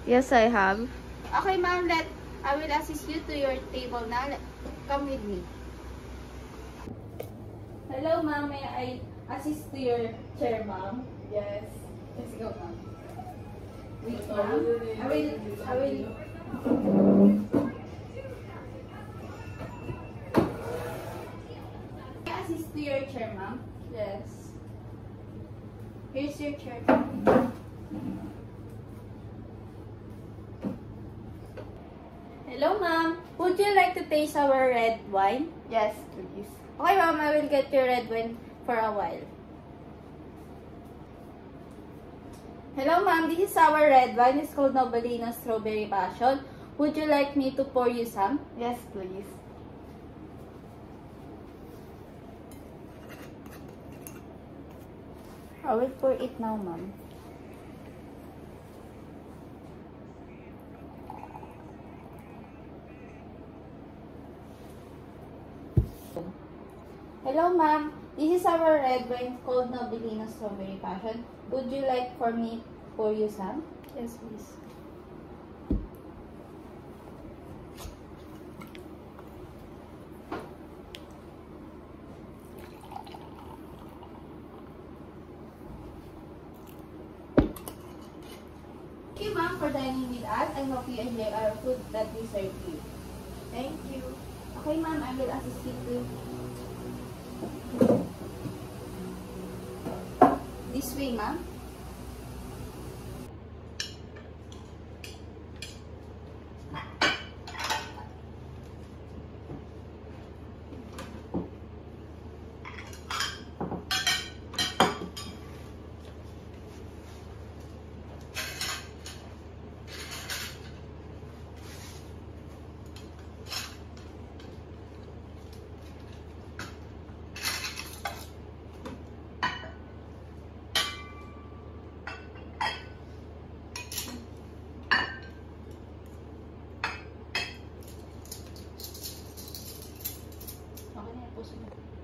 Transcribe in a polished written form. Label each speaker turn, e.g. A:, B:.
A: Yes, I have.
B: Okay, ma'am. I will assist you to your table now. Come with me. Hello, ma'am. May I assist to your chair, ma'am?
C: Yes.
B: Let's go, ma'am. Wait, ma'am. I will. May I assist to your chair, ma'am? Yes. Here's your chair. Hello, ma'am. Would you like to taste our red wine?
C: Yes, please.
B: Okay, ma'am. I will get your red wine for a while. Hello, ma'am. This is our red wine. It's called Novelino Strawberry Passion. Would you like me to pour you some?
C: Yes, please.
B: I will pour it now, ma'am. Hello, ma'am. This is our red wine called Novelino Strawberry Passion. Would you like for me pour you some?
A: Yes, please.
B: Thank you, ma'am, for dining with us. I hope you enjoy our food that we serve you.
C: Thank you.
B: Okay, ma'am. I will assist you to this way, ma'am. Okay na, puso na.